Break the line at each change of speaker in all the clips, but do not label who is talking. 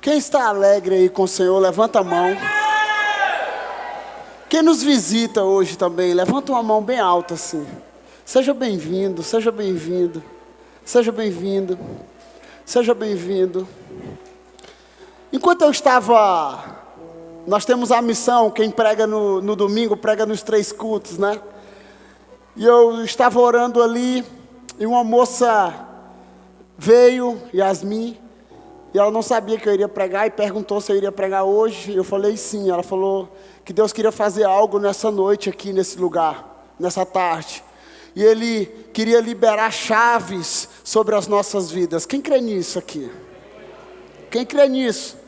Quem está alegre aí com o Senhor, levanta a mão. Quem nos visita hoje também, levanta uma mão bem alta assim. Seja bem-vindo, seja bem-vindo. Seja bem-vindo. Seja bem-vindo. Enquanto eu estava... Nós temos a missão, quem prega no domingo, prega nos 3 cultos, né? E eu estava orando ali, e uma moça veio, Yasmin, e ela não sabia que eu iria pregar, e perguntou se eu iria pregar hoje. Eu falei sim. Ela falou que Deus queria fazer algo nessa noite aqui, nesse lugar, nessa tarde. E Ele queria liberar chaves sobre as nossas vidas. Quem crê nisso aqui? Quem crê nisso?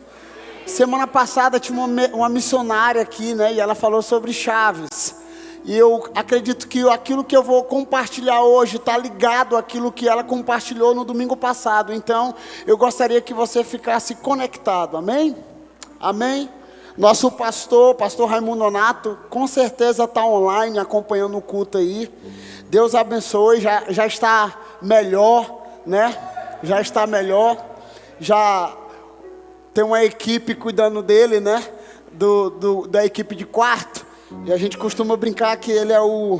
Semana passada tinha uma missionária aqui, né? E ela falou sobre chaves. E eu acredito que aquilo que eu vou compartilhar hoje está ligado àquilo que ela compartilhou no domingo passado. Então, eu gostaria que você ficasse conectado, amém? Amém? Nosso pastor Raimundo Nonato, com certeza está online acompanhando o culto aí. Deus abençoe, já está melhor, né? Já está melhor. Já tem uma equipe cuidando dele, né? Da equipe de quarto. E a gente costuma brincar que ele é o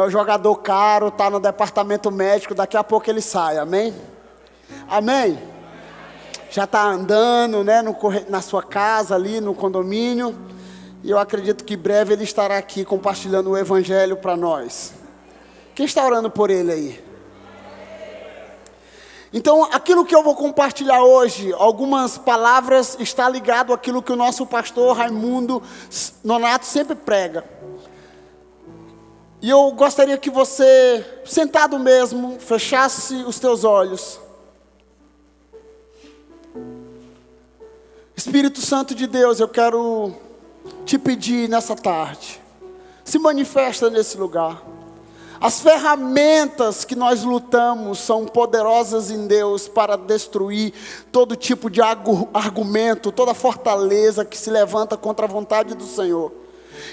jogador caro, está no departamento médico, daqui a pouco ele sai, amém? Amém? Já está andando, né, na sua casa ali, no condomínio. E eu acredito que em breve ele estará aqui compartilhando o evangelho para nós. Quem está orando por ele aí? Então, aquilo que eu vou compartilhar hoje, algumas palavras, está ligado àquilo que o nosso pastor Raimundo Nonato sempre prega. E eu gostaria que você, sentado mesmo, fechasse os teus olhos. Espírito Santo de Deus, eu quero te pedir nessa tarde, se manifesta nesse lugar. As ferramentas que nós lutamos são poderosas em Deus para destruir todo tipo de argumento, toda fortaleza que se levanta contra a vontade do Senhor.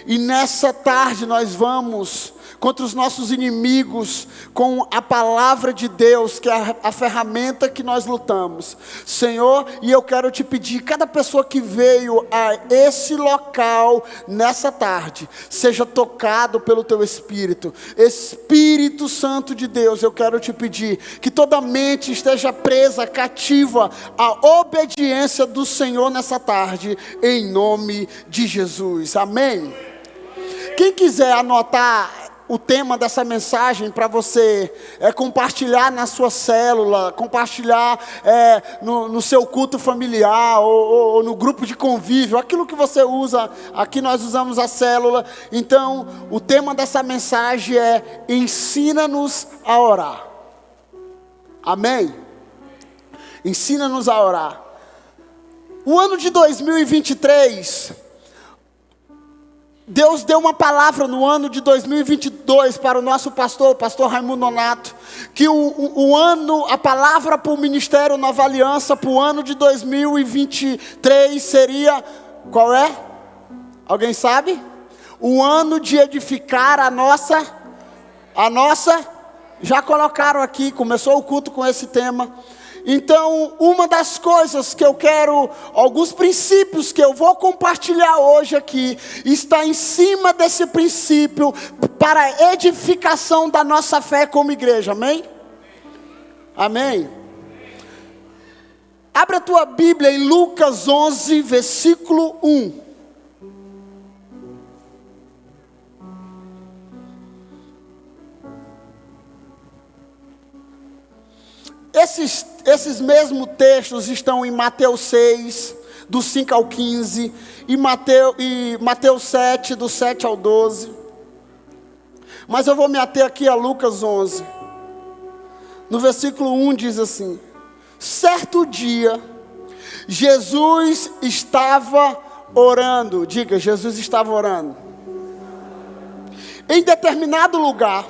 E nessa tarde nós vamos contra os nossos inimigos com a palavra de Deus, que é a ferramenta que nós lutamos. Senhor, e eu quero te pedir, cada pessoa que veio a esse local nessa tarde, seja tocado pelo teu Espírito. Espírito Santo de Deus, eu quero te pedir que toda mente esteja presa, cativa à obediência do Senhor nessa tarde, em nome de Jesus, amém? Quem quiser anotar o tema dessa mensagem para você compartilhar na sua célula, compartilhar no seu culto familiar ou no grupo de convívio, aquilo que você usa, aqui nós usamos a célula. Então, o tema dessa mensagem é: ensina-nos a orar. Amém? Ensina-nos a orar. O ano de 2023... Deus deu uma palavra no ano de 2022 para o nosso pastor, o pastor Raimundo Nonato, que a palavra para o Ministério Nova Aliança para o ano de 2023 seria, qual é? Alguém sabe? O ano de edificar a nossa, já colocaram aqui, começou o culto com esse tema. Então, uma das coisas que eu quero, alguns princípios que eu vou compartilhar hoje aqui, está em cima desse princípio para a edificação da nossa fé como igreja, amém? Amém? Abre a tua Bíblia em Lucas 11, versículo 1. Esses mesmos textos estão em Mateus 6, do 5 ao 15, e Mateus 7, do 7 ao 12. Mas eu vou me ater aqui a Lucas 11. No versículo 1 diz assim: certo dia, Jesus estava orando. Diga, Jesus estava orando. Em determinado lugar,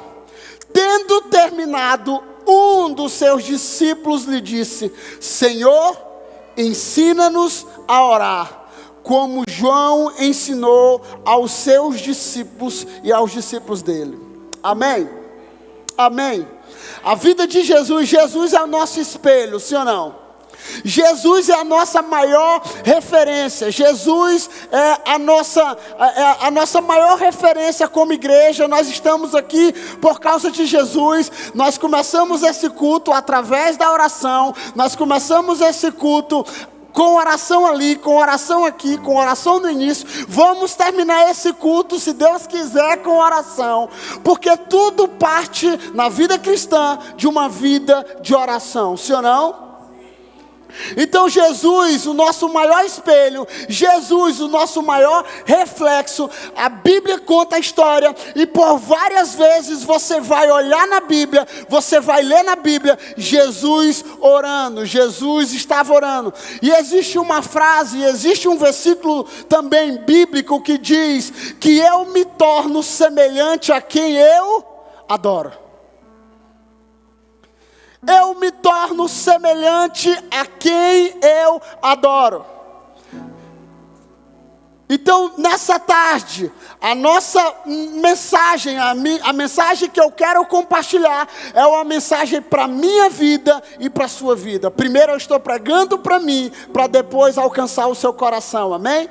tendo terminado, um dos seus discípulos lhe disse: Senhor, ensina-nos a orar, como João ensinou aos seus discípulos e aos discípulos dele. Amém? Amém. A vida de Jesus é o nosso espelho, sim ou não? Jesus é a nossa maior referência. Jesus é a nossa maior referência como igreja. Nós estamos aqui por causa de Jesus. Nós começamos esse culto através da oração. Nós começamos esse culto com oração ali, com oração aqui, com oração no início. Vamos terminar esse culto, se Deus quiser, com oração. Porque tudo parte na vida cristã de uma vida de oração. Sim ou não? Então Jesus, o nosso maior espelho, Jesus, o nosso maior reflexo. A Bíblia conta a história, e por várias vezes você vai olhar na Bíblia, você vai ler na Bíblia, Jesus orando, Jesus estava orando. E existe uma frase, existe um versículo também bíblico que diz que eu me torno semelhante a quem eu adoro. Eu me torno semelhante a quem eu adoro. Então, nessa tarde, a nossa mensagem, a mensagem que eu quero compartilhar, é uma mensagem para a minha vida e para a sua vida. Primeiro eu estou pregando para mim, para depois alcançar o seu coração, amém?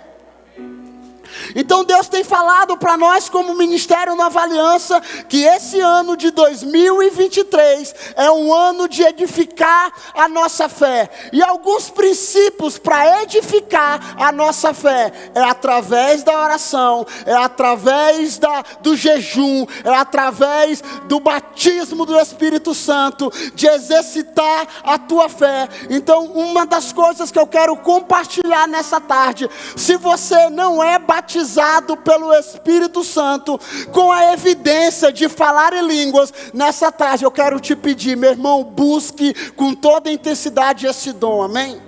Então Deus tem falado para nós como Ministério Nova Aliança, que esse ano de 2023 é um ano de edificar a nossa fé. E alguns princípios para edificar a nossa fé é através da oração, é através do jejum, é através do batismo do Espírito Santo, de exercitar a tua fé. Então uma das coisas que eu quero compartilhar nessa tarde, se você não é batizado pelo Espírito Santo, com a evidência de falar em línguas, nessa tarde eu quero te pedir, meu irmão, busque com toda a intensidade esse dom, amém?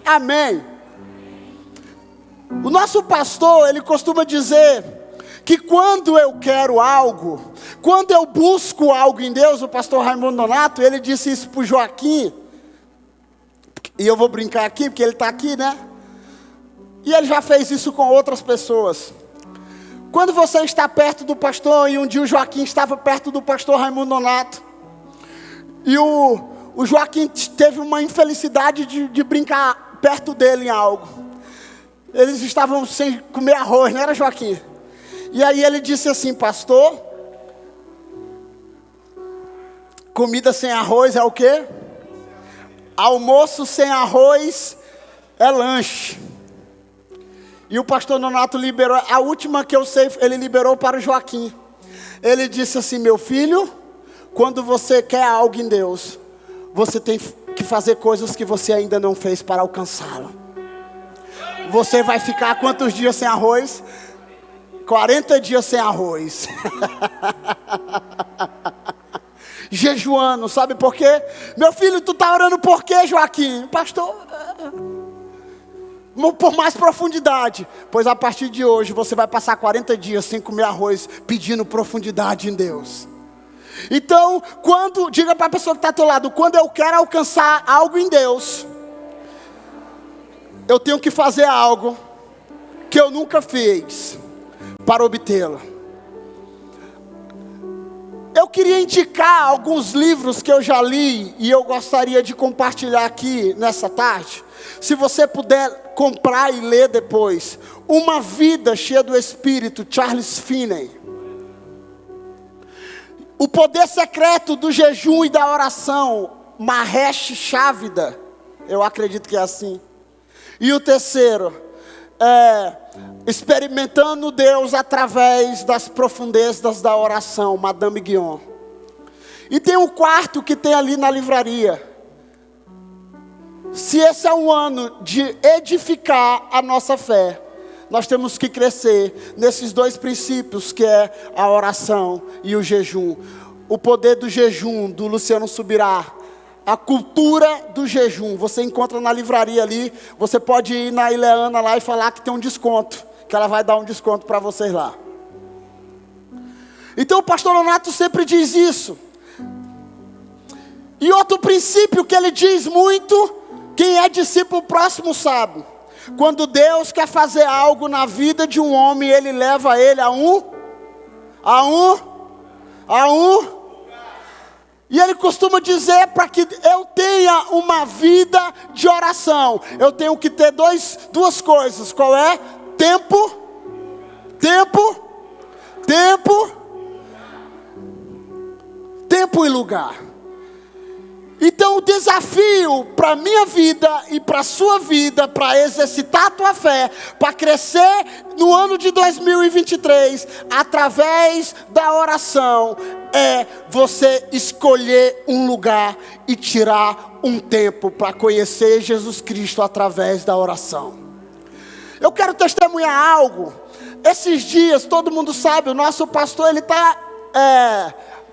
Amém. O nosso pastor, ele costuma dizer que quando eu quero algo, quando eu busco algo em Deus, o pastor Raimundo Nonato, ele disse isso para o Joaquim, e eu vou brincar aqui, porque ele está aqui, né? E ele já fez isso com outras pessoas. Quando você está perto do pastor, e um dia o Joaquim estava perto do pastor Raimundo Nonato, e o Joaquim teve uma infelicidade de brincar perto dele em algo. Eles estavam sem comer arroz, não era, Joaquim? E aí ele disse assim: pastor, comida sem arroz é o quê? Almoço sem arroz é lanche. E o pastor Nonato liberou, a última que eu sei, ele liberou para o Joaquim. Ele disse assim: meu filho, quando você quer algo em Deus, você tem que fazer coisas que você ainda não fez para alcançá-lo. Você vai ficar quantos dias sem arroz? 40 dias sem arroz. Jejuando, sabe por quê? Meu filho, tu está orando por quê, Joaquim? Pastor, por mais profundidade. Pois a partir de hoje você vai passar 40 dias sem comer arroz, pedindo profundidade em Deus. Então, diga para a pessoa que está ao teu lado, quando eu quero alcançar algo em Deus, eu tenho que fazer algo que eu nunca fiz para obtê-lo. Eu queria indicar alguns livros que eu já li e eu gostaria de compartilhar aqui nessa tarde. Se você puder comprar e ler depois. Uma Vida Cheia do Espírito, Charles Finney. O Poder Secreto do Jejum e da Oração, Mahesh Chavda. Eu acredito que é assim. E o terceiro, Experimentando Deus através das profundezas da oração, Madame Guyon. E tem um quarto que tem ali na livraria. Se esse é um ano de edificar a nossa fé, nós temos que crescer nesses dois princípios, que é a oração e o jejum. O Poder do Jejum, do Luciano Subirá. A cultura do jejum, você encontra na livraria ali. Você pode ir na Ileana lá e falar que tem um desconto, que ela vai dar um desconto para vocês lá. Então o pastor Nonato sempre diz isso. E outro princípio que ele diz muito, quem é discípulo próximo sabe. Quando Deus quer fazer algo na vida de um homem, Ele leva ele a um E ele costuma dizer, para que eu tenha uma vida de oração, eu tenho que ter duas coisas. Qual é? Tempo e lugar. Então o desafio para a minha vida e para a sua vida, para exercitar a tua fé, para crescer no ano de 2023, através da oração, é você escolher um lugar e tirar um tempo para conhecer Jesus Cristo através da oração. Eu quero testemunhar algo. Esses dias, todo mundo sabe, o nosso pastor ele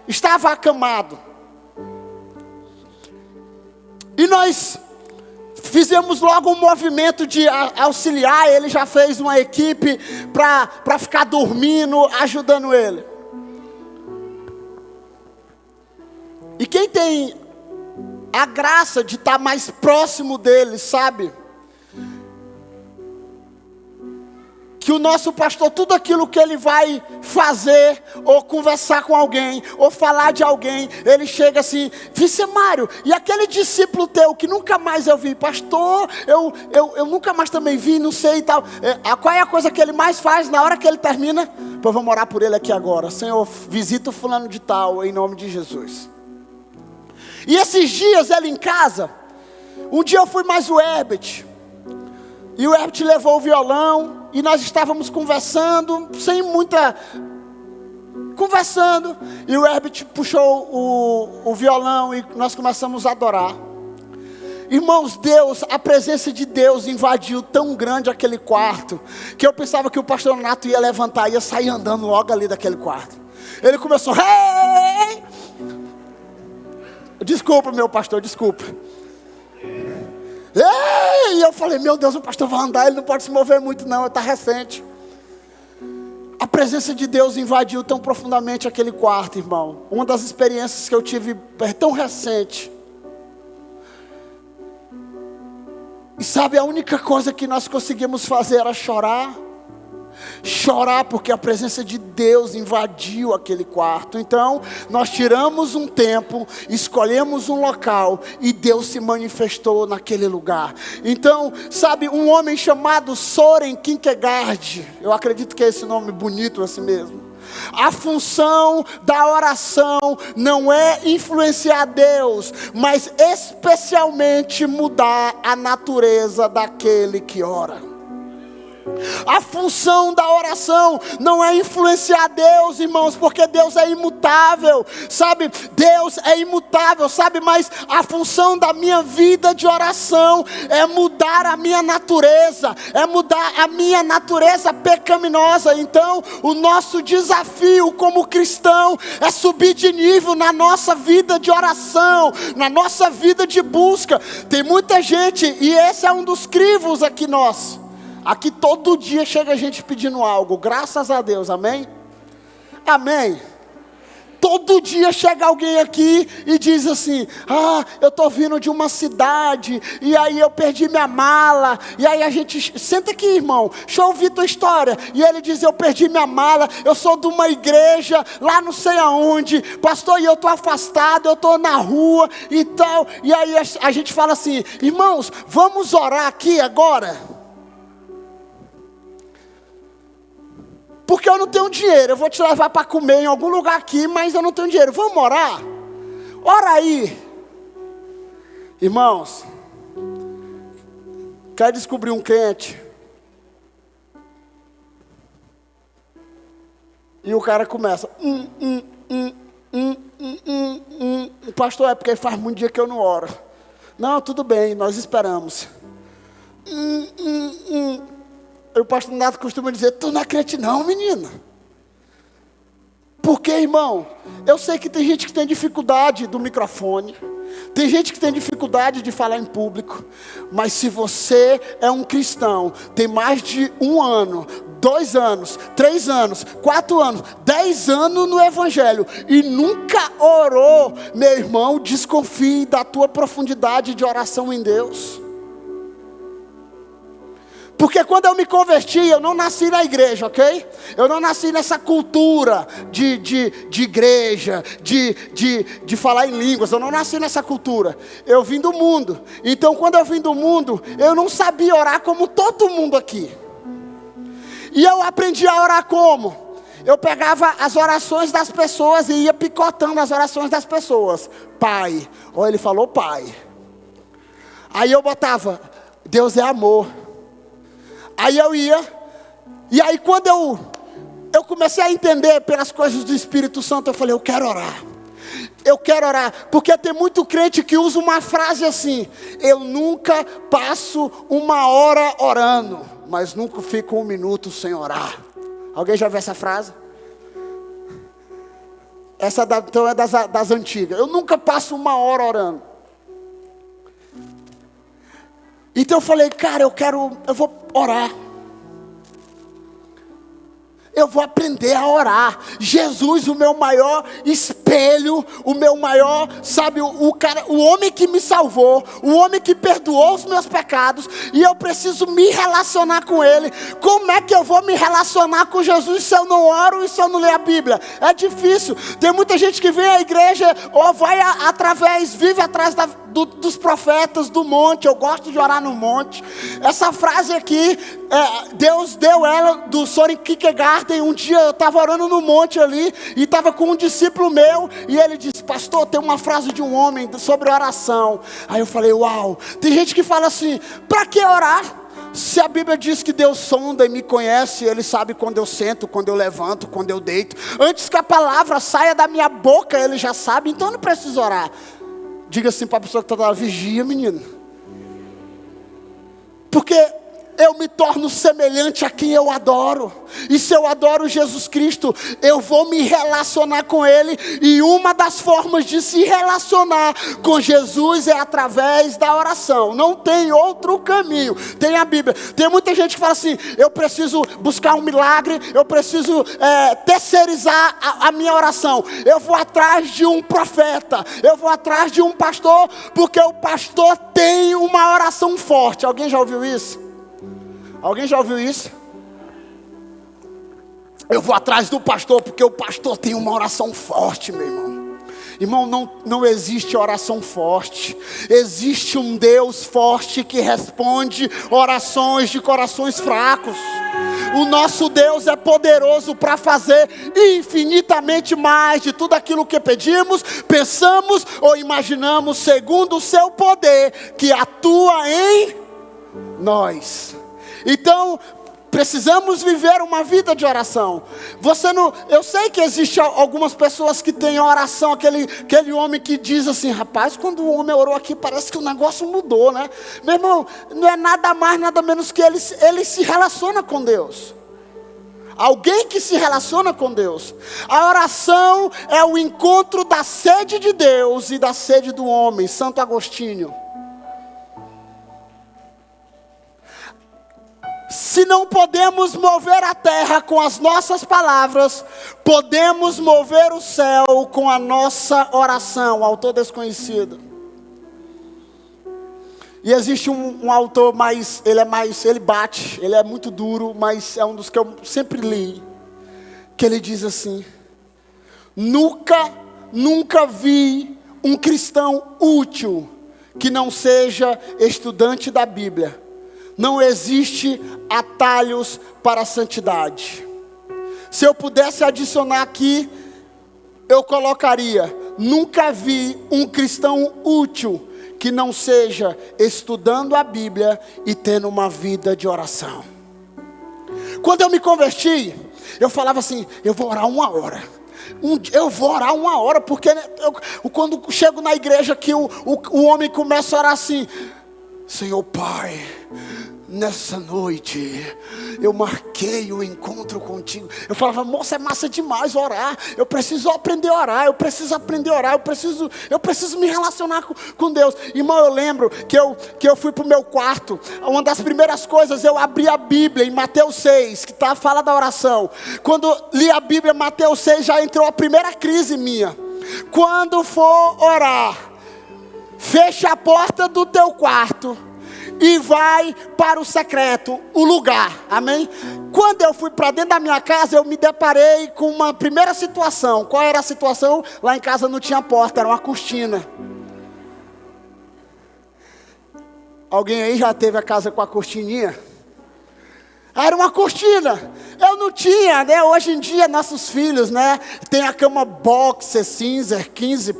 estava acamado. E nós fizemos logo um movimento de auxiliar. Ele já fez uma equipe para ficar dormindo, ajudando ele. E quem tem a graça de estar mais próximo dele, sabe? Que o nosso pastor, tudo aquilo que ele vai fazer, ou conversar com alguém, ou falar de alguém, ele chega assim: Vicemário, e aquele discípulo teu que nunca mais eu vi, pastor, eu nunca mais também vi, não sei e tal. Qual é a coisa que ele mais faz na hora que ele termina? Pô, vamos orar por ele aqui agora. Senhor, visita o fulano de tal, em nome de Jesus. E esses dias ele em casa, um dia eu fui mais o Herbert, e o Herbert levou o violão, e nós estávamos conversando, conversando, e o Herbert puxou o violão e nós começamos a adorar. Irmãos, a presença de Deus invadiu tão grande aquele quarto, que eu pensava que o pastor Nato ia levantar, ia sair andando logo ali daquele quarto. Ele começou: hey! Desculpa, meu pastor, desculpa. E eu falei: meu Deus, o pastor vai andar, ele não pode se mover muito não, está recente. A presença de Deus invadiu tão profundamente aquele quarto, irmão. Uma das experiências que eu tive tão recente. E sabe, a única coisa que nós conseguimos fazer era chorar. Chorar porque a presença de Deus invadiu aquele quarto. Então nós tiramos um tempo, escolhemos um local e Deus se manifestou naquele lugar. Então, sabe, um homem chamado Soren Kierkegaard, eu acredito que é esse nome bonito assim mesmo. A função da oração não é influenciar Deus, mas especialmente mudar a natureza daquele que ora. A função da oração não é influenciar Deus, irmãos, porque Deus é imutável, sabe? Deus é imutável, sabe? Mas a função da minha vida de oração é mudar a minha natureza, é mudar a minha natureza pecaminosa. Então, o nosso desafio como cristão é subir de nível na nossa vida de oração, na nossa vida de busca. Tem muita gente, e esse é um dos crivos aqui nós. Aqui todo dia chega gente pedindo algo, graças a Deus, amém? Amém. Todo dia chega alguém aqui e diz assim: eu estou vindo de uma cidade, e aí eu perdi minha mala. E aí a gente, senta aqui, irmão, deixa eu ouvir tua história. E ele diz: eu perdi minha mala, eu sou de uma igreja, lá não sei aonde, pastor, e eu estou afastado, eu estou na rua e tal. E aí a gente fala assim: irmãos, vamos orar aqui agora? Porque eu não tenho dinheiro, eu vou te levar para comer em algum lugar aqui, mas eu não tenho dinheiro. Vamos orar? Ora aí. Irmãos, quer descobrir um crente? E o cara começa: pastor, é porque faz muito dia que eu não oro. Não, tudo bem, nós esperamos. O pastor Nato costuma dizer: tu não acredita não, menina. Porque, irmão, eu sei que tem gente que tem dificuldade do microfone, tem gente que tem dificuldade de falar em público, mas se você é um cristão, tem mais de 1 ano, 2 anos, 3 anos, 4 anos, 10 anos no evangelho e nunca orou, meu irmão, desconfie da tua profundidade de oração em Deus. Porque quando eu me converti, eu não nasci na igreja, ok? Eu não nasci nessa cultura de igreja, de falar em línguas. Eu não nasci nessa cultura. Eu vim do mundo. Então quando eu vim do mundo, eu não sabia orar como todo mundo aqui. E eu aprendi a orar como? Eu pegava as orações das pessoas e ia picotando as orações das pessoas. Pai. Ou ele falou pai. Aí eu botava, Deus é amor. Aí eu ia, e aí quando eu comecei a entender pelas coisas do Espírito Santo, eu falei, eu quero orar. Eu quero orar, porque tem muito crente que usa uma frase assim, eu nunca passo uma hora orando, mas nunca fico 1 minuto sem orar. Alguém já viu essa frase? Essa então é das antigas. Eu nunca passo 1 hora orando. Então eu falei, cara, eu vou orar. Eu vou aprender a orar. Jesus, o meu maior espelho, o meu maior, sabe, o homem que me salvou, o homem que perdoou os meus pecados, e eu preciso me relacionar com Ele. Como é que eu vou me relacionar com Jesus se eu não oro e se eu não ler a Bíblia? É difícil. Tem muita gente que vem à igreja ou vai vive atrás dos profetas do monte. Eu gosto de orar no monte. Essa frase aqui, Deus deu ela do Soren Kierkegaard. Um dia eu estava orando no monte ali, e estava com um discípulo meu, e ele disse, pastor, tem uma frase de um homem sobre oração. Aí eu falei, uau. Tem gente que fala assim, para que orar? Se a Bíblia diz que Deus sonda e me conhece, Ele sabe quando eu sento, quando eu levanto, quando eu deito. Antes que a palavra saia da minha boca, Ele já sabe, então eu não preciso orar. Diga assim para a pessoa que está lá, vigia, menino. Porque eu me torno semelhante a quem eu adoro. E se eu adoro Jesus Cristo, eu vou me relacionar com Ele. E uma das formas de se relacionar com Jesus é através da oração. Não tem outro caminho. Tem a Bíblia. Tem muita gente que fala assim, eu preciso buscar um milagre, eu preciso terceirizar a minha oração. Eu vou atrás de um profeta, eu vou atrás de um pastor, porque o pastor tem uma oração forte. Alguém já ouviu isso? Alguém já ouviu isso? Eu vou atrás do pastor porque o pastor tem uma oração forte, meu irmão. Irmão, não existe oração forte. Existe um Deus forte que responde orações de corações fracos. O nosso Deus é poderoso para fazer infinitamente mais de tudo aquilo que pedimos, pensamos ou imaginamos, segundo o seu poder que atua em nós. Então, precisamos viver uma vida de oração. Eu sei que existe algumas pessoas que têm oração, aquele homem que diz assim, rapaz, quando o homem orou aqui, parece que o negócio mudou, né? Meu irmão, não é nada mais, nada menos que ele se relaciona com Deus. Alguém que se relaciona com Deus. A oração é o encontro da sede de Deus e da sede do homem. Santo Agostinho. Se não podemos mover a terra com as nossas palavras, podemos mover o céu com a nossa oração. Autor desconhecido. E existe um autor ele bate, ele é muito duro, mas é um dos que eu sempre li. Que ele diz assim, nunca vi um cristão útil que não seja estudante da Bíblia. Não existe atalhos para a santidade. Se eu pudesse adicionar aqui, eu colocaria, nunca vi um cristão útil que não seja estudando a Bíblia e tendo uma vida de oração. Quando eu me converti, eu falava assim, eu vou orar 1 hora. Eu vou orar 1 hora, porque quando chego na igreja que o homem começa a orar assim, Senhor Pai, nessa noite eu marquei o encontro contigo. Eu falava, moça, é massa demais orar. Eu preciso aprender a orar. Eu preciso me relacionar com Deus. Irmão, eu lembro que eu fui para o meu quarto. Uma das primeiras coisas, eu abri a Bíblia em Mateus 6, que fala da oração. Quando li a Bíblia, Mateus 6, já entrou a primeira crise minha. Quando for orar, fecha a porta do teu quarto e vai para o secreto, o lugar, amém? Quando eu fui para dentro da minha casa, eu me deparei com uma primeira situação. Qual era a situação? Lá em casa não tinha porta, era uma cortina. Alguém aí já teve a casa com a cortininha? Era uma cortina. Eu não tinha, né? Hoje em dia, nossos filhos, né? Tem a cama boxer, cinza, 15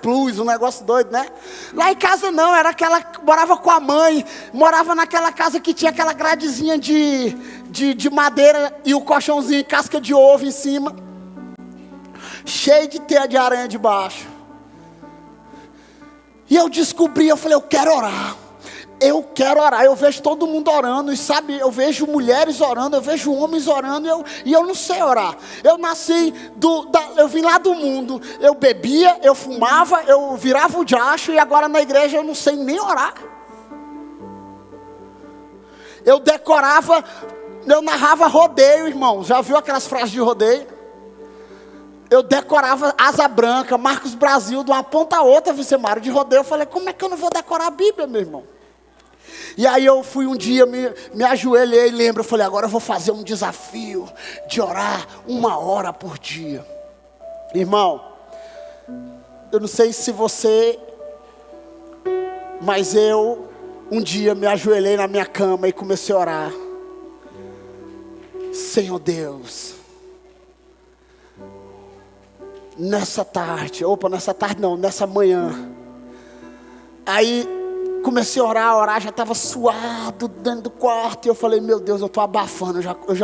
plus, um negócio doido, né? Lá em casa não, era aquela, morava com a mãe, morava naquela casa que tinha aquela gradezinha de madeira e o colchãozinho, casca de ovo em cima. Cheio de teia de aranha debaixo. E eu descobri, eu falei, eu quero orar. Eu quero orar, eu vejo todo mundo orando, e sabe, eu vejo mulheres orando, eu vejo homens orando, e eu não sei orar. Eu nasci, eu vim lá do mundo, eu bebia, eu fumava, eu virava o diacho, e agora na igreja eu não sei nem orar. Eu decorava, eu narrava rodeio, irmão, já viu aquelas frases de rodeio? Eu decorava Asa Branca, Marcos Brasil, de uma ponta a outra, Vicemário, de rodeio. Eu falei, como é que eu não vou decorar a Bíblia, meu irmão? E aí eu fui um dia, me ajoelhei e lembro, eu falei, agora eu vou fazer um desafio de orar 1 hora por dia. Irmão, eu não sei se você, mas eu um dia me ajoelhei na minha cama e comecei a orar. Senhor Deus, nessa tarde não, nessa manhã. Aí comecei a orar, já estava suado dentro do quarto. E eu falei, meu Deus, eu estou abafando. Eu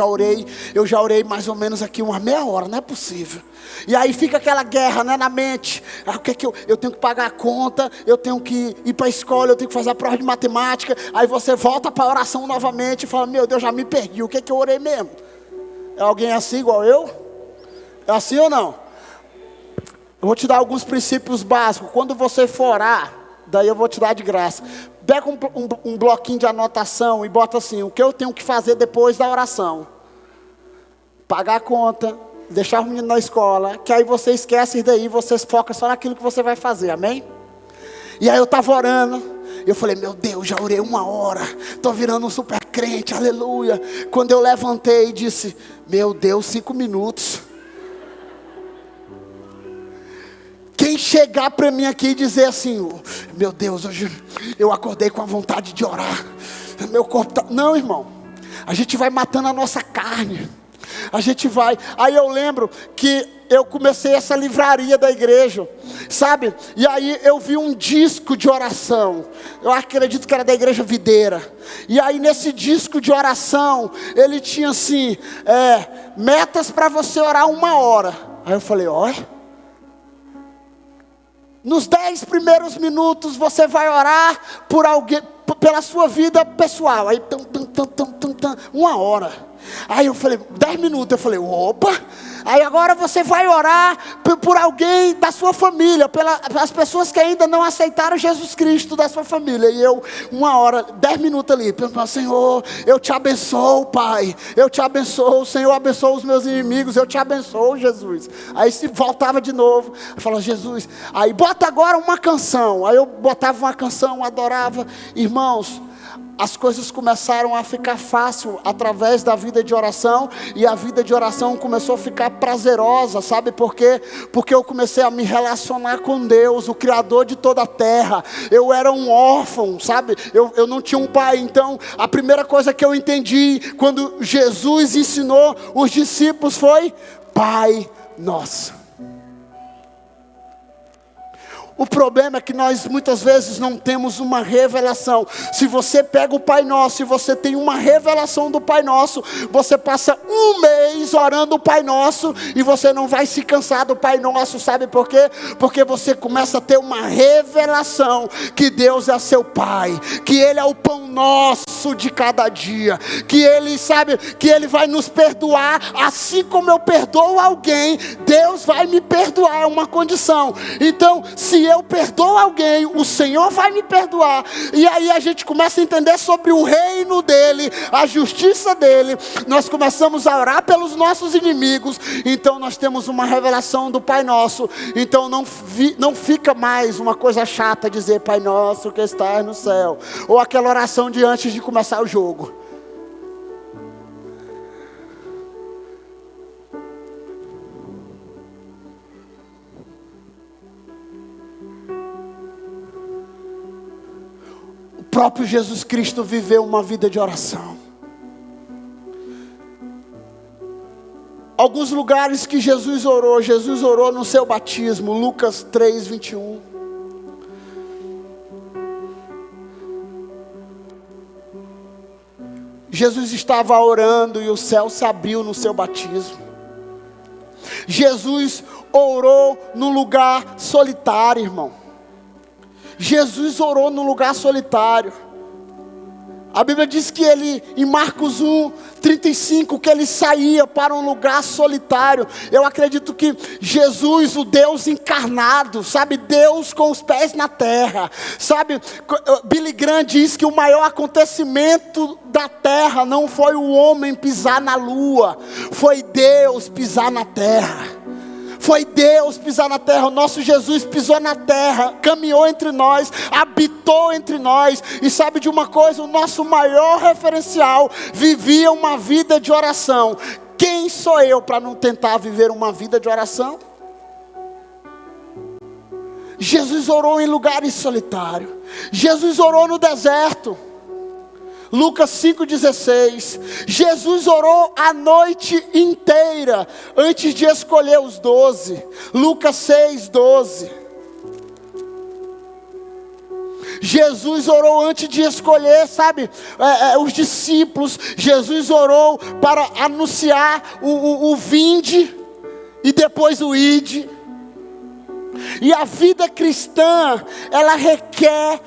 já orei mais ou menos aqui uma meia hora, não é possível. E aí fica aquela guerra, né, na mente. O que é que eu tenho que pagar a conta, eu tenho que ir para a escola, eu tenho que fazer a prova de matemática. Aí você volta para a oração novamente e fala, meu Deus, já me perdi, o que é que eu orei mesmo? É alguém assim igual eu? É assim ou não? Eu vou te dar alguns princípios básicos. Quando você for orar, daí eu vou te dar de graça. Pega um bloquinho de anotação e bota assim, o que eu tenho que fazer depois da oração. Pagar a conta, deixar o menino na escola, que aí você esquece e daí você foca só naquilo que você vai fazer, amém? E aí eu estava orando, eu falei, meu Deus, já orei 1 hora, estou virando um super crente, aleluia. Quando eu levantei e disse, meu Deus, 5 minutos. Quem chegar para mim aqui e dizer assim, meu Deus, hoje eu acordei com a vontade de orar, meu corpo tá... Não, irmão, a gente vai matando a nossa carne, a gente vai. Aí eu lembro que eu comecei essa livraria da igreja, sabe? E aí eu vi um disco de oração, eu acredito que era da igreja Videira. E aí nesse disco de oração, ele tinha assim, metas para você orar 1 hora. Aí eu falei, olha, nos 10 primeiros minutos você vai orar por alguém, pela sua vida pessoal. Aí 1 hora. Aí eu falei, 10 minutos, eu falei, opa. Aí agora você vai orar por alguém da sua família, pelas pessoas que ainda não aceitaram Jesus Cristo da sua família. E eu, 1 hora, 10 minutos ali, pensando, Senhor, eu te abençoo, Pai, eu te abençoo, Senhor, abençoa os meus inimigos, eu te abençoo, Jesus. Aí se voltava de novo, eu falava, Jesus, aí bota agora uma canção. Aí eu botava uma canção, adorava. Irmãos, as coisas começaram a ficar fácil através da vida de oração. E a vida de oração começou a ficar prazerosa, sabe por quê? Porque eu comecei a me relacionar com Deus, o Criador de toda a terra. Eu era um órfão, sabe? Eu não tinha um pai. Então a primeira coisa que eu entendi quando Jesus ensinou os discípulos foi Pai Nosso. O problema é que nós muitas vezes não temos uma revelação. Se você pega o Pai Nosso, se você tem uma revelação do Pai Nosso, você passa 1 mês orando o Pai Nosso e você não vai se cansar do Pai Nosso, sabe por quê? Porque você começa a ter uma revelação que Deus é seu Pai, que Ele é o pão nosso de cada dia, que Ele sabe, que Ele vai nos perdoar, assim como eu perdoo alguém, Deus vai me perdoar, é uma condição. Então, se eu perdoo alguém, o Senhor vai me perdoar. E aí a gente começa a entender sobre o reino dele, a justiça dele. Nós começamos a orar pelos nossos inimigos. Então nós temos uma revelação do Pai Nosso. Então não fica mais uma coisa chata dizer Pai Nosso que estás no céu, ou aquela oração de antes de começar o jogo. O próprio Jesus Cristo viveu uma vida de oração. Alguns lugares que Jesus orou no seu batismo, Lucas 3, 21. Jesus estava orando e o céu se abriu no seu batismo. Jesus orou num lugar solitário, irmão. Jesus orou num lugar solitário. A Bíblia diz que ele, em Marcos 1, 35, que ele saía para um lugar solitário. Eu acredito que Jesus, o Deus encarnado, sabe, Deus com os pés na terra, sabe, Billy Graham diz que o maior acontecimento da terra não foi o homem pisar na lua, foi Deus pisar na terra. Foi Deus pisar na terra. O nosso Jesus pisou na terra, caminhou entre nós, habitou entre nós. E sabe de uma coisa? O nosso maior referencial vivia uma vida de oração. Quem sou eu para não tentar viver uma vida de oração? Jesus orou em lugares solitários. Jesus orou no deserto. Lucas 5,16. Jesus orou a noite inteira antes de escolher os 12. Lucas 6,12. Jesus orou antes de escolher, sabe, os discípulos. Jesus orou para anunciar o vinde e depois o ide. E a vida cristã, ela requer.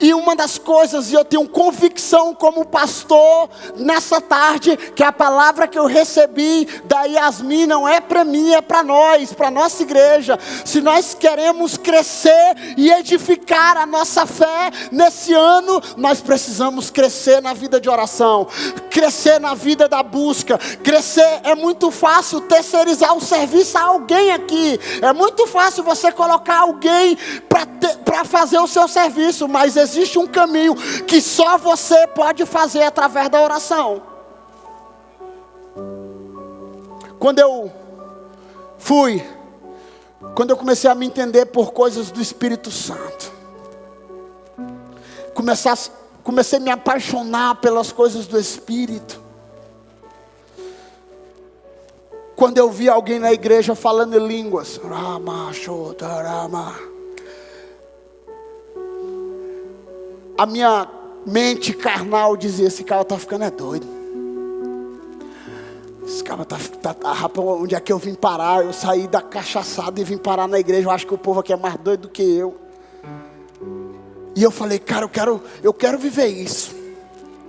E uma das coisas, e eu tenho convicção como pastor nessa tarde, que a palavra que eu recebi da Yasmin não é para mim, é para nós, para a nossa igreja. Se nós queremos crescer e edificar a nossa fé nesse ano, nós precisamos crescer na vida de oração, crescer na vida da busca, crescer. É muito fácil terceirizar o serviço a alguém aqui, é muito fácil você colocar alguém para fazer o seu serviço, mas existe um caminho que só você pode fazer através da oração. Quando eu comecei a me entender por coisas do Espírito Santo, comecei a me apaixonar pelas coisas do Espírito. Quando eu vi alguém na igreja falando em línguas, a minha mente carnal dizia: esse cara está ficando doido. Esse cara rapaz, onde é que eu vim parar? Eu saí da cachaçada e vim parar na igreja. Eu acho que o povo aqui é mais doido do que eu. E eu falei: cara, eu quero viver isso.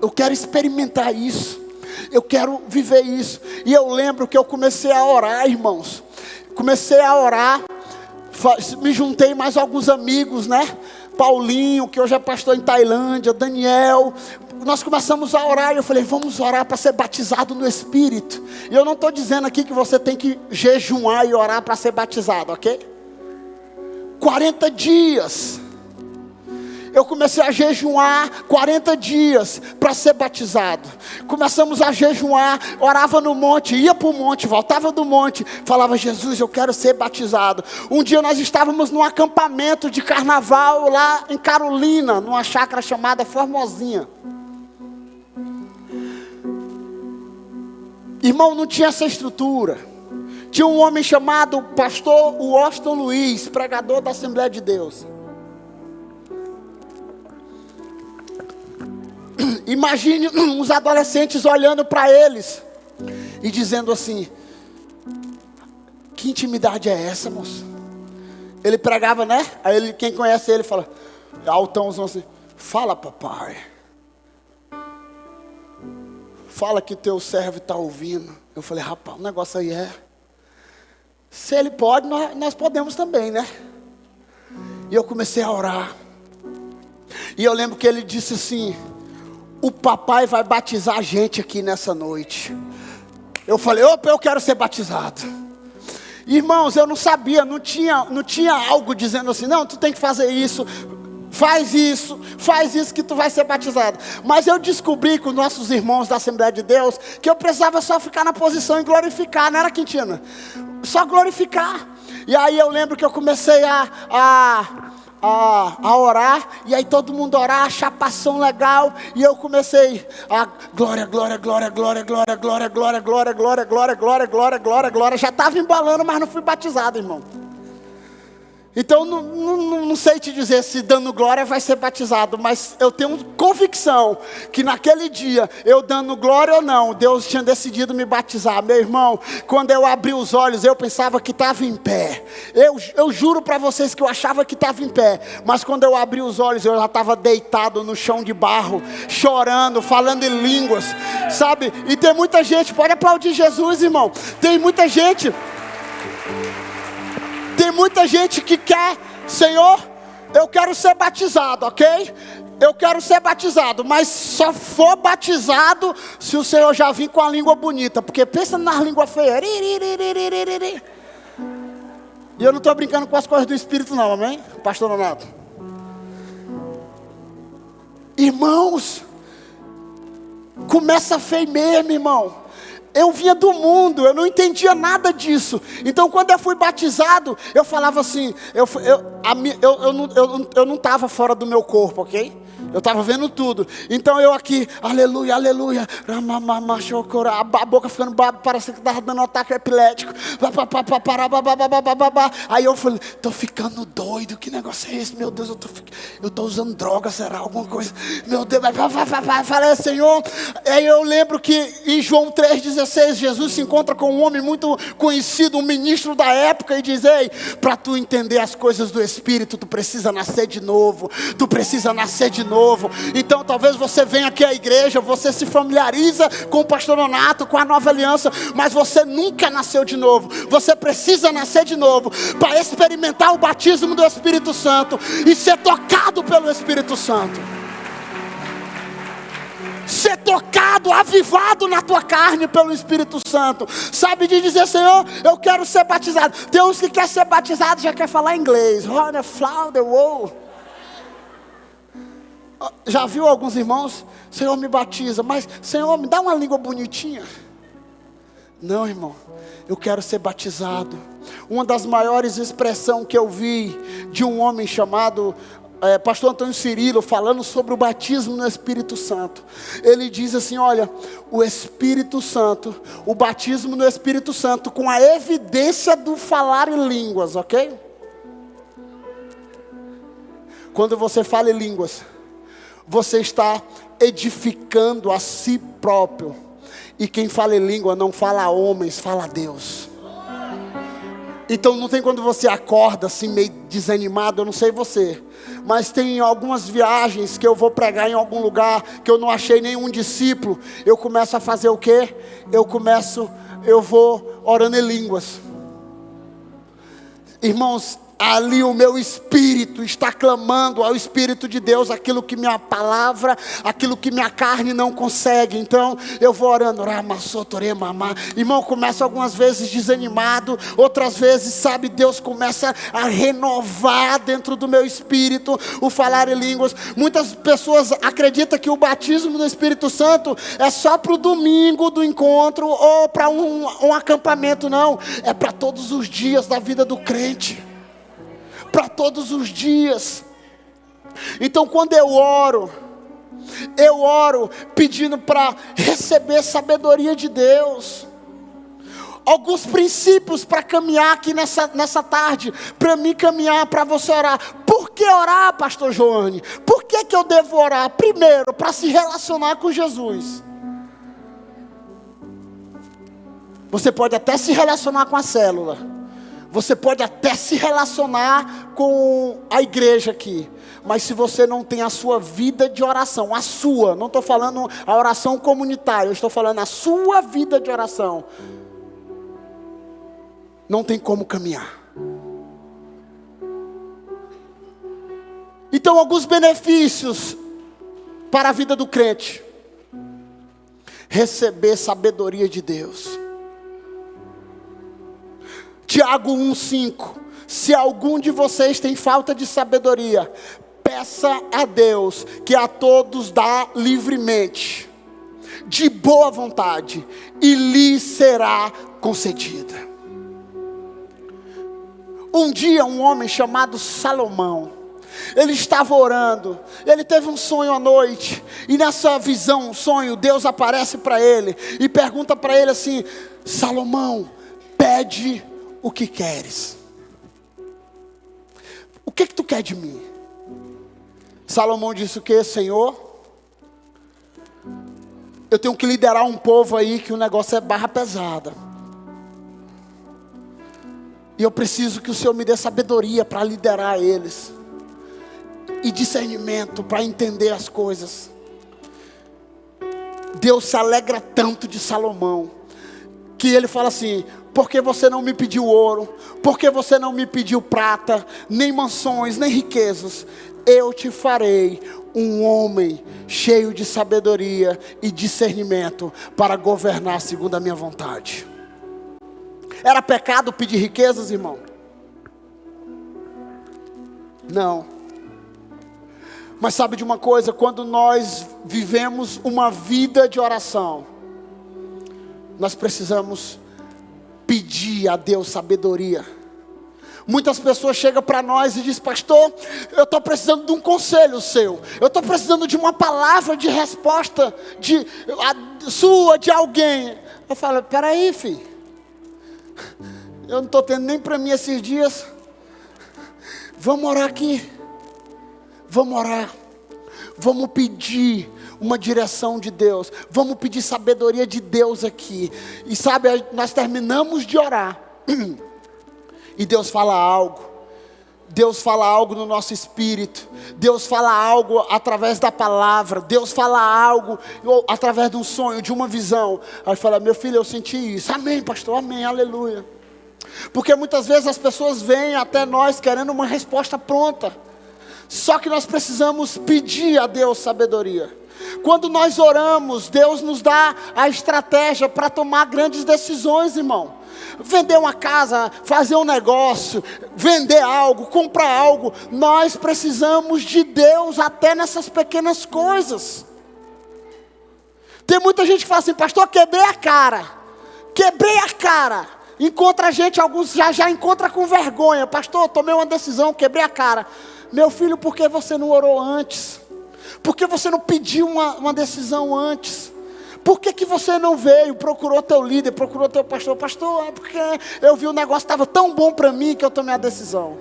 Eu quero experimentar isso. Eu quero viver isso. E eu lembro que eu comecei a orar, irmãos. Comecei a orar. Me juntei mais alguns amigos, né? Paulinho, que hoje é pastor em Tailândia, Daniel. Nós começamos a orar e eu falei: vamos orar para ser batizado no Espírito. E eu não estou dizendo aqui que você tem que jejuar e orar para ser batizado, ok? 40 dias. Eu comecei a jejuar 40 dias para ser batizado. Começamos a jejuar, orava no monte, ia para o monte, voltava do monte, falava: Jesus, eu quero ser batizado. Um dia nós estávamos num acampamento de carnaval lá em Carolina, numa chácara chamada Formosinha. Irmão, não tinha essa estrutura. Tinha um homem chamado pastor Washington Luiz, pregador da Assembleia de Deus. Imagine uns adolescentes olhando para eles e dizendo assim: que intimidade é essa, moço? Ele pregava, né? Aí quem conhece ele fala, altãozão assim: fala, papai. Fala que teu servo está ouvindo. Eu falei: rapaz, o negócio aí é. Se ele pode, nós podemos também, né? E eu comecei a orar. E eu lembro que ele disse assim: o papai vai batizar a gente aqui nessa noite. Eu falei: opa, eu quero ser batizado. Irmãos, eu não sabia, não tinha algo dizendo assim: não, tu tem que fazer isso, faz isso que tu vai ser batizado. Mas eu descobri com nossos irmãos da Assembleia de Deus que eu precisava só ficar na posição e glorificar, não era, Quintina? Só glorificar. E aí eu lembro que eu comecei a orar, e aí todo mundo orar, chapação legal, e eu comecei a glória, glória, glória, glória, glória, glória, glória, glória, glória, glória, glória, glória, glória, glória. Já estava embalando, mas não fui batizado, irmão. Então não sei te dizer se dando glória vai ser batizado, mas eu tenho convicção que naquele dia, eu dando glória ou não, Deus tinha decidido me batizar. Meu irmão, quando eu abri os olhos, eu pensava que estava em pé. Eu juro para vocês que eu achava que estava em pé, mas quando eu abri os olhos, eu já estava deitado no chão de barro, chorando, falando em línguas, sabe? E tem muita gente, pode aplaudir Jesus, irmão. Tem muita gente que quer: Senhor, eu quero ser batizado, ok? Eu quero ser batizado, mas só for batizado se o Senhor já vir com a língua bonita, porque pensa nas línguas feias. E eu não estou brincando com as coisas do Espírito não, amém? Pastor Donato. Irmãos, começa feio mesmo, irmão. Eu vinha do mundo, eu não entendia nada disso. Então quando eu fui batizado, eu falava assim, eu não estava fora do meu corpo, ok? Eu estava vendo tudo. Então eu aqui, aleluia, aleluia, a boca ficando baba, parece que estava dando um ataque epilético. Aí eu falei: estou ficando doido, que negócio é esse? Meu Deus, eu estou usando droga, será alguma coisa? Meu Deus, falei: Senhor. Aí eu lembro que em João 3,16, Jesus se encontra com um homem muito conhecido, um ministro da época, e diz: ei, para tu entender as coisas do Espírito, tu precisa nascer de novo. Tu precisa nascer de novo. Então talvez você venha aqui à igreja, você se familiariza com o pastor Donato, com a nova aliança, mas você nunca nasceu de novo. Você precisa nascer de novo para experimentar o batismo do Espírito Santo e ser tocado pelo Espírito Santo. Ser tocado, avivado na tua carne pelo Espírito Santo. Sabe, de dizer: Senhor, eu quero ser batizado. Tem uns que querem ser batizados, já quer falar inglês. Já viu alguns irmãos: Senhor, me batiza, mas Senhor, me dá uma língua bonitinha. Não, irmão, eu quero ser batizado. Uma das maiores expressões que eu vi de um homem chamado pastor Antônio Cirilo, falando sobre o batismo no Espírito Santo. Ele diz assim: olha, o Espírito Santo, o batismo no Espírito Santo, com a evidência do falar em línguas, ok? Quando você fala em línguas, você está edificando a si próprio. E quem fala em língua não fala a homens, fala a Deus. Então não tem quando você acorda assim meio desanimado, eu não sei você, mas tem algumas viagens que eu vou pregar em algum lugar que eu não achei nenhum discípulo. Eu começo a fazer o quê? Eu vou orando em línguas. Irmãos, ali o meu espírito está clamando ao Espírito de Deus aquilo que minha palavra, aquilo que minha carne não consegue. Então eu vou orando, irmão, começa algumas vezes desanimado, outras vezes, sabe, Deus começa a renovar dentro do meu espírito o falar em línguas. Muitas pessoas acreditam que o batismo do Espírito Santo é só para o domingo do encontro ou para um acampamento. Não, é para todos os dias da vida do crente, para todos os dias. Então quando eu oro pedindo para receber sabedoria de Deus. Alguns princípios para caminhar aqui nessa tarde, para mim caminhar, para você orar. Por que orar, pastor Joane? Por que eu devo orar? Primeiro, para se relacionar com Jesus. Você pode até se relacionar com a célula, você pode até se relacionar com a igreja aqui, mas se você não tem a sua vida de oração, não estou falando a oração comunitária, eu estou falando a sua vida de oração, não tem como caminhar. Então, alguns benefícios para a vida do crente: receber sabedoria de Deus. Tiago 1,5: se algum de vocês tem falta de sabedoria, peça a Deus, que a todos dá livremente, de boa vontade, e lhe será concedida. Um dia, um homem chamado Salomão, ele estava orando, ele teve um sonho à noite, e nessa visão, um sonho, Deus aparece para ele, e pergunta para ele assim: Salomão, pede o que queres. O que tu quer de mim? Salomão disse o que? Senhor, eu tenho que liderar um povo aí que o negócio é barra pesada. E eu preciso que o Senhor me dê sabedoria para liderar eles. E discernimento para entender as coisas. Deus se alegra tanto de Salomão, que ele fala assim: porque você não me pediu ouro, porque você não me pediu prata, nem mansões, nem riquezas, eu te farei um homem cheio de sabedoria e discernimento para governar segundo a minha vontade. Era pecado pedir riquezas, irmão? Não. Mas sabe de uma coisa? Quando nós vivemos uma vida de oração, nós precisamos pedir a Deus sabedoria. Muitas pessoas chegam para nós e dizem: pastor, eu estou precisando de um conselho seu, eu estou precisando de uma palavra de resposta de alguém. Eu falo: peraí, filho, eu não estou tendo nem para mim esses dias. Vamos orar aqui, vamos orar, vamos pedir uma direção de Deus, vamos pedir sabedoria de Deus aqui. E sabe, nós terminamos de orar e Deus fala algo. Deus fala algo no nosso espírito. Deus fala algo através da palavra. Deus fala algo através de um sonho, de uma visão. Aí fala: meu filho, eu senti isso. Amém, pastor, amém, aleluia. Porque muitas vezes as pessoas vêm até nós querendo uma resposta pronta. Só que nós precisamos pedir a Deus sabedoria. Quando nós oramos, Deus nos dá a estratégia para tomar grandes decisões, irmão. Vender uma casa, fazer um negócio, vender algo, comprar algo. Nós precisamos de Deus até nessas pequenas coisas. Tem muita gente que fala assim: pastor, quebrei a cara. Encontra a gente, alguns já encontra com vergonha: pastor, tomei uma decisão, quebrei a cara. Meu filho, por que você não orou antes? Por que você não pediu uma decisão antes? Por que você não veio, procurou teu líder, procurou teu pastor? Pastor, é porque eu vi o negócio estava tão bom para mim que eu tomei a decisão.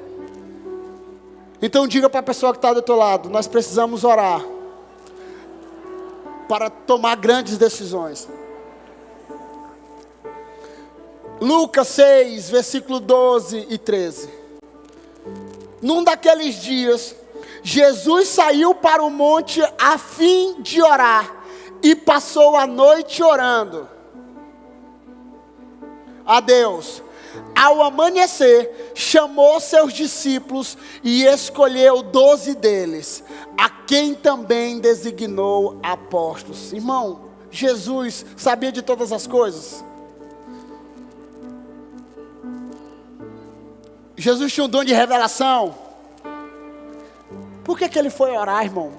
Então diga para a pessoa que está do teu lado: nós precisamos orar para tomar grandes decisões. Lucas 6, versículo 12 e 13. Num daqueles dias, Jesus saiu para o monte a fim de orar, e passou a noite orando a Deus. Ao amanhecer, chamou seus discípulos e escolheu 12 deles, a quem também designou apóstolos. Irmão, Jesus sabia de todas as coisas. Jesus tinha um dom de revelação. Por que ele foi orar, irmão?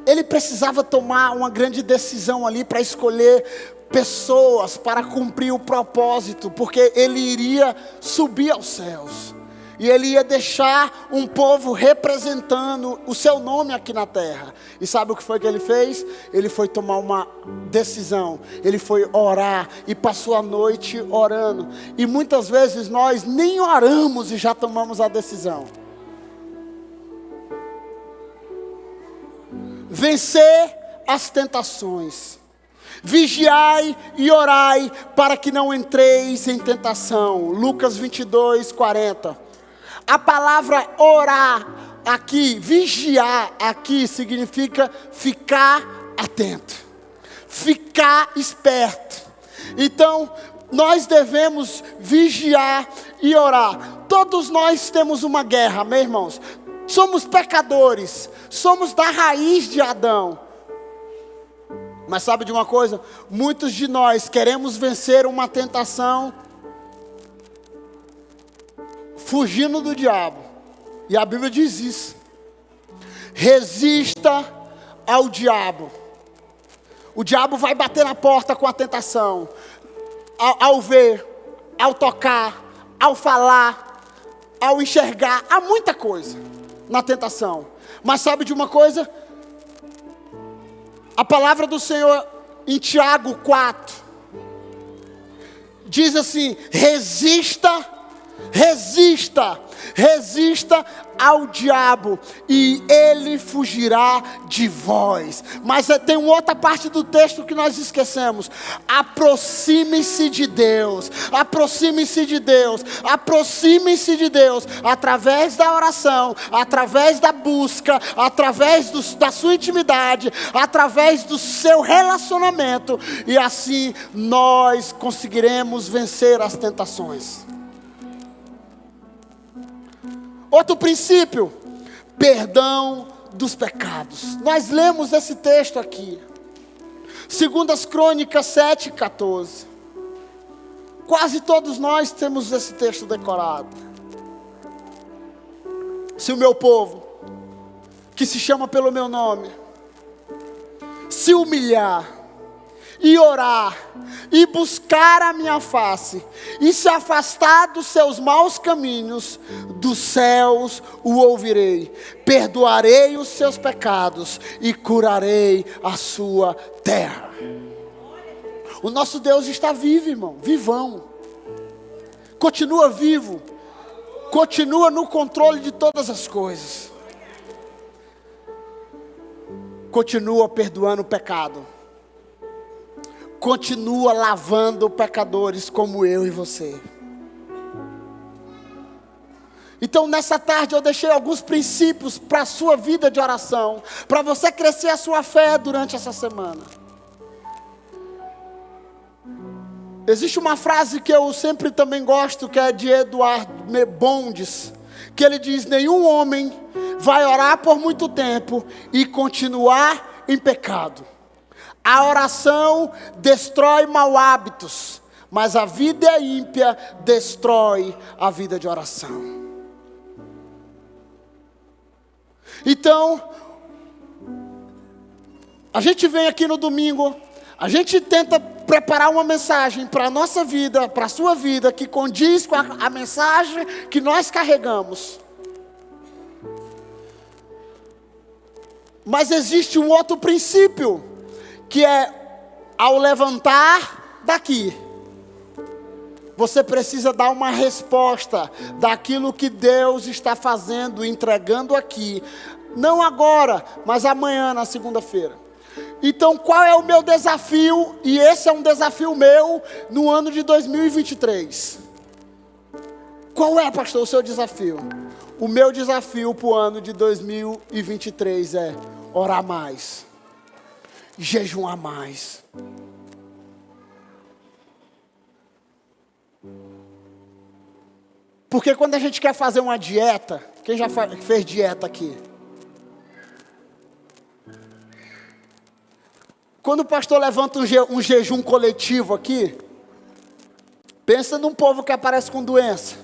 Ele precisava tomar uma grande decisão ali para escolher pessoas para cumprir o propósito, porque ele iria subir aos céus e ele ia deixar um povo representando o seu nome aqui na terra. E sabe o que foi que ele fez? Ele foi tomar uma decisão, ele foi orar e passou a noite orando. E muitas vezes nós nem oramos e já tomamos a decisão. Vencer as tentações. Vigiai e orai para que não entreis em tentação. Lucas 22, 40. A palavra orar aqui, vigiar aqui, significa ficar atento, ficar esperto. Então, nós devemos vigiar e orar. Todos nós temos uma guerra, meus irmãos. somos pecadores, somos da raiz de Adão. Mas sabe de uma coisa? Muitos de nós queremos vencer uma tentação fugindo do diabo. E a Bíblia diz isso. Resista ao diabo. O diabo vai bater na porta com a tentação. Ao ver, ao tocar, ao falar, ao enxergar. Há muita coisa na tentação. Mas sabe de uma coisa? A palavra do Senhor em Tiago 4 diz assim: resista ao diabo e ele fugirá de vós. Mas tem uma outra parte do texto que nós esquecemos. Aproxime-se de Deus, aproxime-se de Deus, aproxime-se de Deus, através da oração, através da busca, através da sua intimidade, através do seu relacionamento, e assim nós conseguiremos vencer as tentações. Outro princípio, perdão dos pecados. Nós lemos esse texto aqui, 2 Crônicas 7:14. Quase todos nós temos esse texto decorado. Se o meu povo, que se chama pelo meu nome, se humilhar e orar, e buscar a minha face, e se afastar dos seus maus caminhos, dos céus o ouvirei, perdoarei os seus pecados, e curarei a sua terra. O nosso Deus está vivo, irmão, vivão, continua vivo, continua no controle de todas as coisas, continua perdoando o pecado, continua lavando pecadores como eu e você. Então nessa tarde eu deixei alguns princípios para a sua vida de oração, para você crescer a sua fé durante essa semana. Existe uma frase que eu sempre também gosto, que é de Eduardo Bondes, que ele diz: nenhum homem vai orar por muito tempo e continuar em pecado. A oração destrói mau hábitos, mas a vida ímpia destrói a vida de oração. Então, a gente vem aqui no domingo, a gente tenta preparar uma mensagem para a nossa vida, para a sua vida, que condiz com a mensagem que nós carregamos. Mas existe um outro princípio, que é, ao levantar daqui, você precisa dar uma resposta daquilo que Deus está fazendo, entregando aqui, não agora, mas amanhã, na segunda-feira. Então qual é o meu desafio? E esse é um desafio meu no ano de 2023. Qual é, pastor, o seu desafio? O meu desafio para o ano de 2023 é orar mais, jejuar mais. Porque quando a gente quer fazer uma dieta, quem já fez dieta aqui? Quando o pastor levanta um jejum coletivo aqui, pensa num povo que aparece com doença.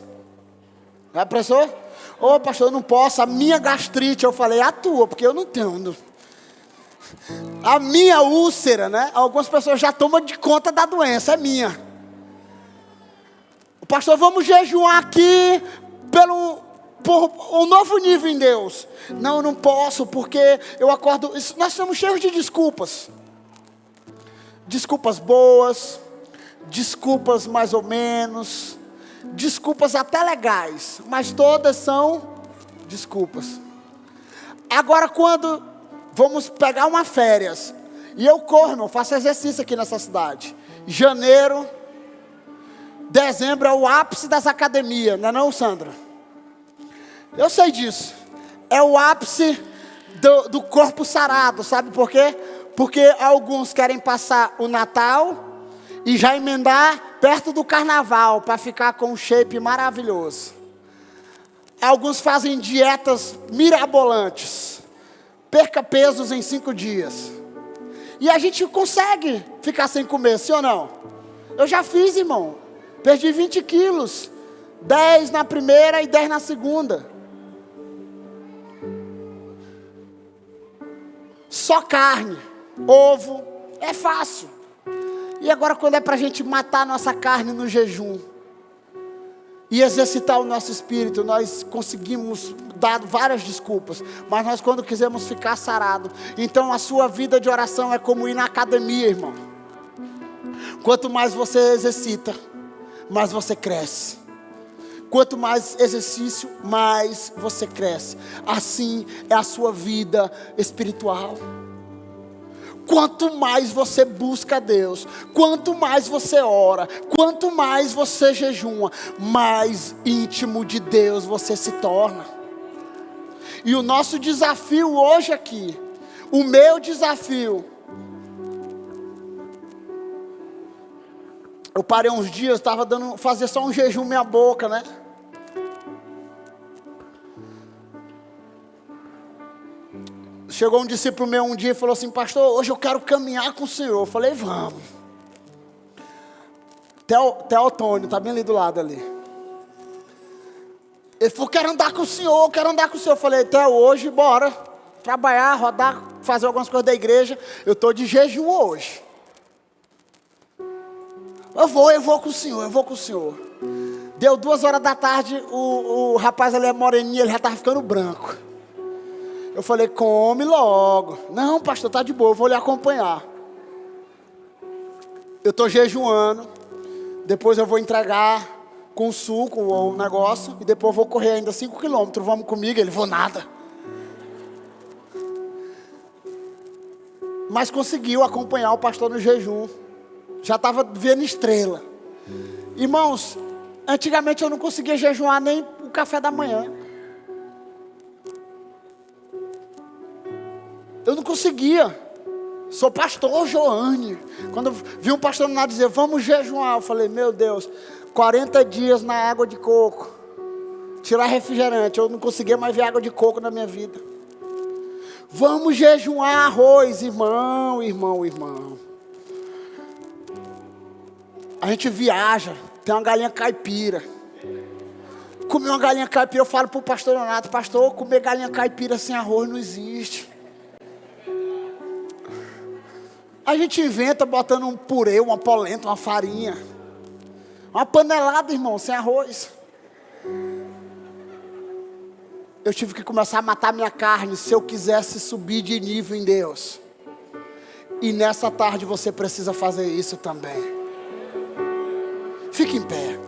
Já pensou? Ô pastor, eu não posso, a minha gastrite, eu falei, a tua, porque eu não tenho. A minha úlcera, né? Algumas pessoas já tomam de conta da doença, é minha. Pastor, vamos jejuar aqui por um novo nível em Deus. Não, eu não posso, porque eu acordo. Nós estamos cheios de desculpas. Desculpas boas, desculpas mais ou menos, desculpas até legais, mas todas são desculpas. Agora, quando vamos pegar uma férias, e eu corro, eu faço exercício aqui nessa cidade. Janeiro, dezembro é o ápice das academias, não é não, Sandra? Eu sei disso. É o ápice do corpo sarado, sabe por quê? Porque alguns querem passar o Natal e já emendar perto do Carnaval, para ficar com um shape maravilhoso. Alguns fazem dietas mirabolantes. Perca pesos em 5 dias. E a gente consegue ficar sem comer, sim ou não? Eu já fiz, irmão. Perdi 20 quilos. 10 na primeira e 10 na segunda. Só carne, ovo, é fácil. E agora quando é para a gente matar a nossa carne no jejum e exercitar o nosso espírito, nós conseguimos dar várias desculpas. Mas nós quando quisermos ficar sarado, então a sua vida de oração é como ir na academia, irmão. Quanto mais você exercita, mais você cresce. Quanto mais exercício, mais você cresce. Assim é a sua vida espiritual. Quanto mais você busca Deus, quanto mais você ora, quanto mais você jejuma, mais íntimo de Deus você se torna. E o nosso desafio hoje aqui, o meu desafio, eu parei uns dias, estava fazer só um jejum meia boca, né? Chegou um discípulo meu um dia e falou assim: pastor, hoje eu quero caminhar com o senhor. Eu falei: vamos. Teotônio, está bem ali do lado ali. Ele falou: quero andar com o senhor, quero andar com o senhor. Eu falei: até hoje, bora. Trabalhar, rodar, fazer algumas coisas da igreja. Eu estou de jejum hoje. Eu vou com o senhor, eu vou com o senhor. Deu 2 horas da tarde, o rapaz ali é moreninho, ele já estava ficando branco. Eu falei: come logo. Não, pastor, tá de boa, eu vou lhe acompanhar. Eu estou jejuando. Depois eu vou entregar com suco ou um negócio. E depois eu vou correr ainda 5 quilômetros. Vamos comigo? Ele: vou nada. Mas conseguiu acompanhar o pastor no jejum. Já estava vendo estrela. Irmãos, antigamente eu não conseguia jejuar nem o café da manhã. Eu não conseguia. Sou pastor Joane. Quando eu vi um pastor lá dizer: vamos jejuar, eu falei: meu Deus, 40 dias na água de coco. Tirar refrigerante. Eu não conseguia mais ver água de coco na minha vida. Vamos jejuar arroz, irmão. A gente viaja, tem uma galinha caipira. Comer uma galinha caipira, eu falo para o pastor Leonardo: pastor, comer galinha caipira sem arroz não existe. A gente inventa botando um purê, uma polenta, uma farinha. Uma panelada, irmão, sem arroz. Eu tive que começar a matar minha carne se eu quisesse subir de nível em Deus. E nessa tarde você precisa fazer isso também. Fique em pé.